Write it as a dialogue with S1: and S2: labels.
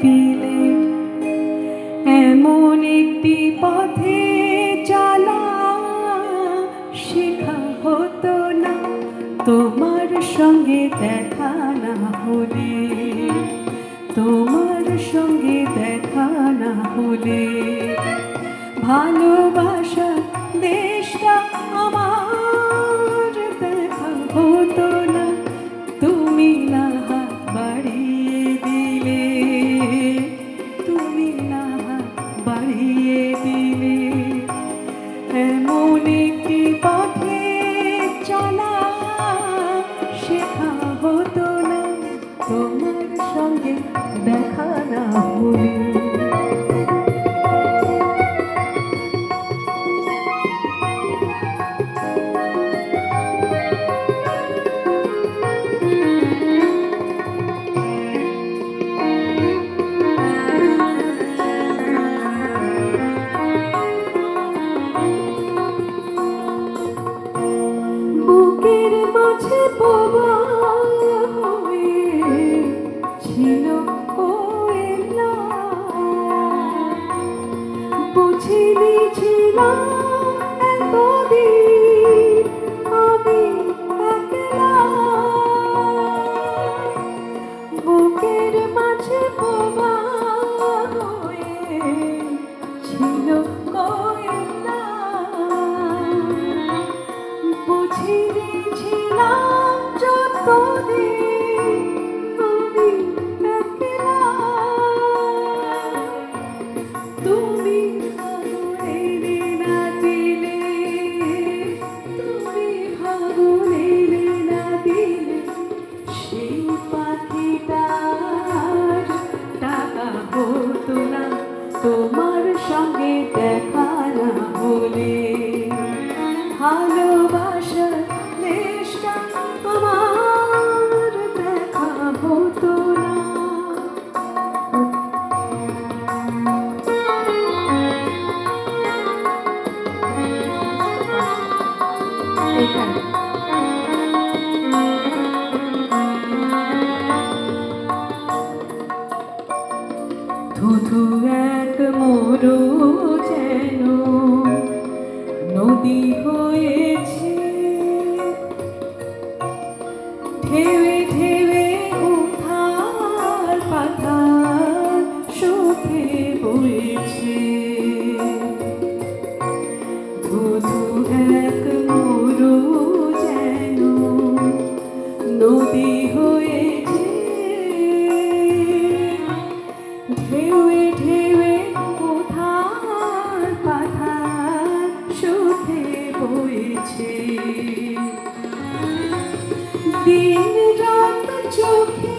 S1: দিলে এমন একটি পথে চলা শেখা হতো না তোমার সঙ্গে দেখা না হলে, তোমার সঙ্গে দেখা না হলে। ভালোবাসা দেশটা আমার দেখা হতো না তুমি না হাত বাড়িয়ে দিলে, তুমি না হাত বাড়িয়ে দিলে। এমন একটি পথে চলা শেখা হতো না তোমার সঙ্গে দেখা না হলে। বুকের মাঝে বোবা হয়ে ছিল কোয়েলা, বুঝিনি ছিলাম এতদিন আমি একলা। বুকের মাঝে বোবা হয়ে ছিল কোয়েলা, বুঝিনি ছিলাম যতদিন আমি একলা। তুমি ভাবলে না দিলে, তুমি ভাবলে না দিলে সেই পাখিটার টাকা হতো না তোমার সঙ্গে দেখা না হলে। ভালোবাসার দেশটা আমার দেখা হতো না। এখানে ধুধু এক মরু যেন নদী হয়েছে, ঢেউে ঢেউে উথাল পাথাল সুখে বইছে। ধুধু এক মরু যেন নদী হয়েছে, ঢেউে ঢেউে উথাল পাথাল সুখে বইছে। দিন রাত চোখে